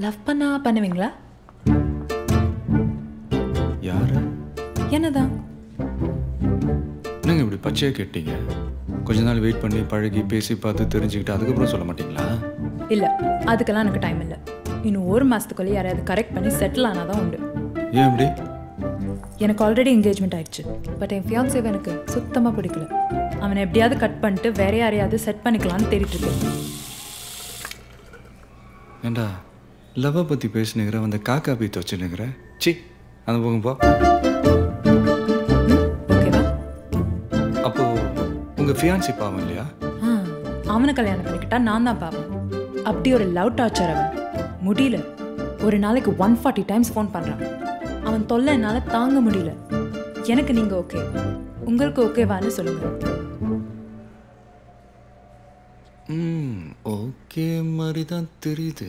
Love பண்ணா பண்ணுவீங்களா? யாரு? என்னதான் என்னங்க இப்படி பச்சையா கேட்டீங்க? கொஞ்ச நாள் வெயிட் பண்ணி பழகி பேசி பார்த்து தெரிஞ்சுக்கிட்டு அதுக்கப்புறம் சொல்ல மாட்டீங்களா? இல்லை, அதுக்கெல்லாம் எனக்கு டைம் இல்லை. இன்னும் 1 மாதத்துக்குள்ளே யாரையாவது கரெக்ட் பண்ணி செட்டில் ஆனால் தான் உண்டு. ஏன் அப்படி? எனக்கு ஆல்ரெடி என்கேஜ்மெண்ட் ஆயிடுச்சு. பட் என் ஃபியான்சேவை எனக்கு சுத்தமாக பிடிக்கல. அவனை எப்படியாவது கட் பண்ணிட்டு வேற யாரையாவது செட் பண்ணிக்கலான்னு தேடிட்டு இருக்கேன். ஏண்டா லவ்வை பற்றி பேசினுங்கிற அந்த காக்கா பீத்த வச்சுனுங்கிற? சி, அந்த போகும்பா. ஓகேவா? அப்போ உங்கள் ஃபியான்சி பாவம் இல்லையா? அவனை கல்யாணம் பண்ணிக்கிட்டா நான் தான் பாவம். அப்படி ஒரு லவ் டார்ச்சர் அவன். முடியல. ஒரு நாளைக்கு 140 டைம்ஸ் ஃபோன் பண்ணுறான். அவன் தொல்லை என்னால் தாங்க முடியல. எனக்கு நீங்கள் ஓகே, உங்களுக்கு ஓகேவான்னு சொல்லுங்க. ஓகே மாதிரி தான் தெரியுது.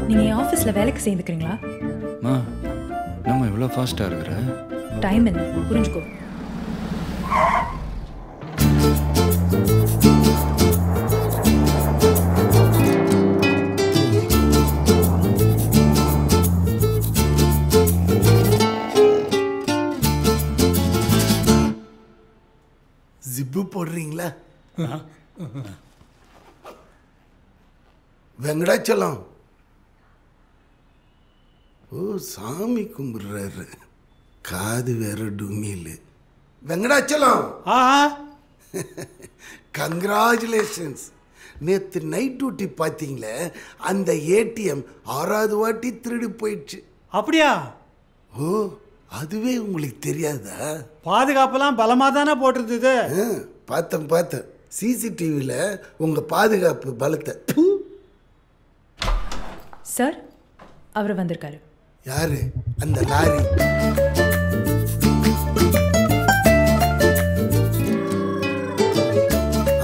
நீங்கள் என் ஆஃபீஸில் வேலைக்கு சேர்ந்துக்கிறீங்களா? நம்ம எவ்வளோ ஃபாஸ்ட்டாக இருக்கிற? டைம் என்ன புரிஞ்சுக்கோ. ஜிப்பு போடுறீங்களா? வெங்கடாச்சலம். ஓ, சாமி கும்பிடுறாரு. காது வேற டுமியில். வெங்கடாச்சலம், கங்க்ராச்சுலேஷன்ஸ். நேற்று நைட் டியூட்டி பார்த்தீங்களே, அந்த ஏடிஎம் 6வது வாட்டி திருடி போயிடுச்சு. அப்படியா? ஓ, அதுவே உங்களுக்கு தெரியாதா? பாதுகாப்பெல்லாம் பலமாக தானே போட்டிருந்தது. பார்த்தேன் சிசிடிவியில் உங்கள் பாதுகாப்பு பலத்தை. சார், அவர் வந்திருக்காரு. யாரு? அந்த லாரி.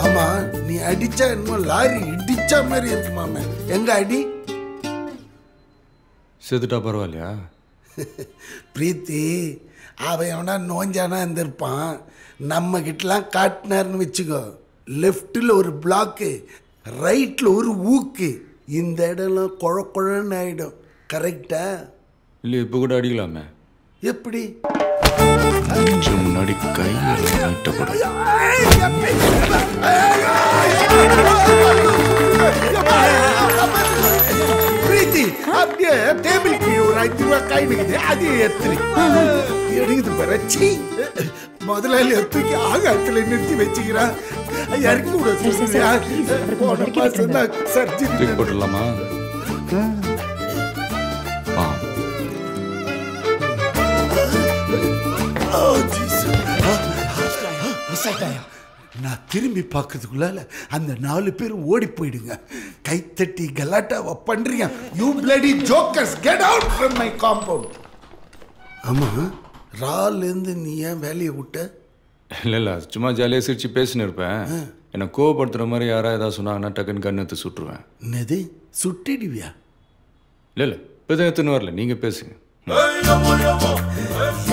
ஆமா, நீ அடிச்சா என்னமோ லாரி இடிச்சா மாதிரி இருக்குமாமே. எங்க அடி? செத்துட்டா பரவாயில்லையா? பிரீத்தி, அவன் எவனா நோஞ்சானா இருந்திருப்பான். நம்ம கிட்டலாம் காட்டினார்னு வச்சுக்கோ. லெஃப்டில் ஒரு பிளாக்கு, ரைட்டில் ஒரு ஊக்கு. இந்த இடம்லாம் குழன்னு ஆகிடும். கரெக்டா? இல்லை, இப்போ கூட அடிக்கலாமே. எப்படி? கொஞ்சம் முன்னாடி கையில் நீட்டப்படும். பிரீத்தி, அப்படியே டேபிளுக்கு ஒரு 5 ரூபாய் கை நிக்குது, அது எத்திரி எடுக்குது பரச்சி. முதலாளி தூக்கி ஆகாயத்துல நிறுத்தி வச்சுக்கிறான். இறக்கி விட சொல்லுறியா? போன மாசம் தான் சர்ஜரி போட்டுடலாமா? நான் திரும்பி பார்க்கறதுக்குள்ள அந்த 4 பேர் ஓடி போயிடுங்க. கைத்தட்டி கலாட்டாவை பண்றீங்க. You bloody jokers, get out from my compound. ஆமா, ராலேருந்து நீ ஏன் வேலையை விட்ட? இல்லை, சும்மா ஜாலியாக சிரிச்சு பேசின்னு இருப்பேன். என்னை கோவப்படுத்துகிற மாதிரி யாராவது ஏதாவது சொன்னாங்கன்னா டக்குன்னு கண்ணெடுத்து சுட்டுருவேன். என்னது, சுட்டிடுவியா? இல்லை, இப்போ தான் எடுத்துன்னு வரல, நீங்கள் பேசுங்க.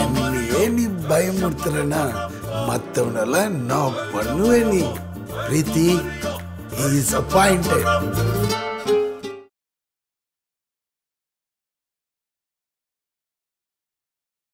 என்னையே நீ பயமுறுத்துறனா மற்றவனெல்லாம் நான் பண்ணுவேன். நீ பிரீத்தி இஸ் அப்பாயிண்டட்.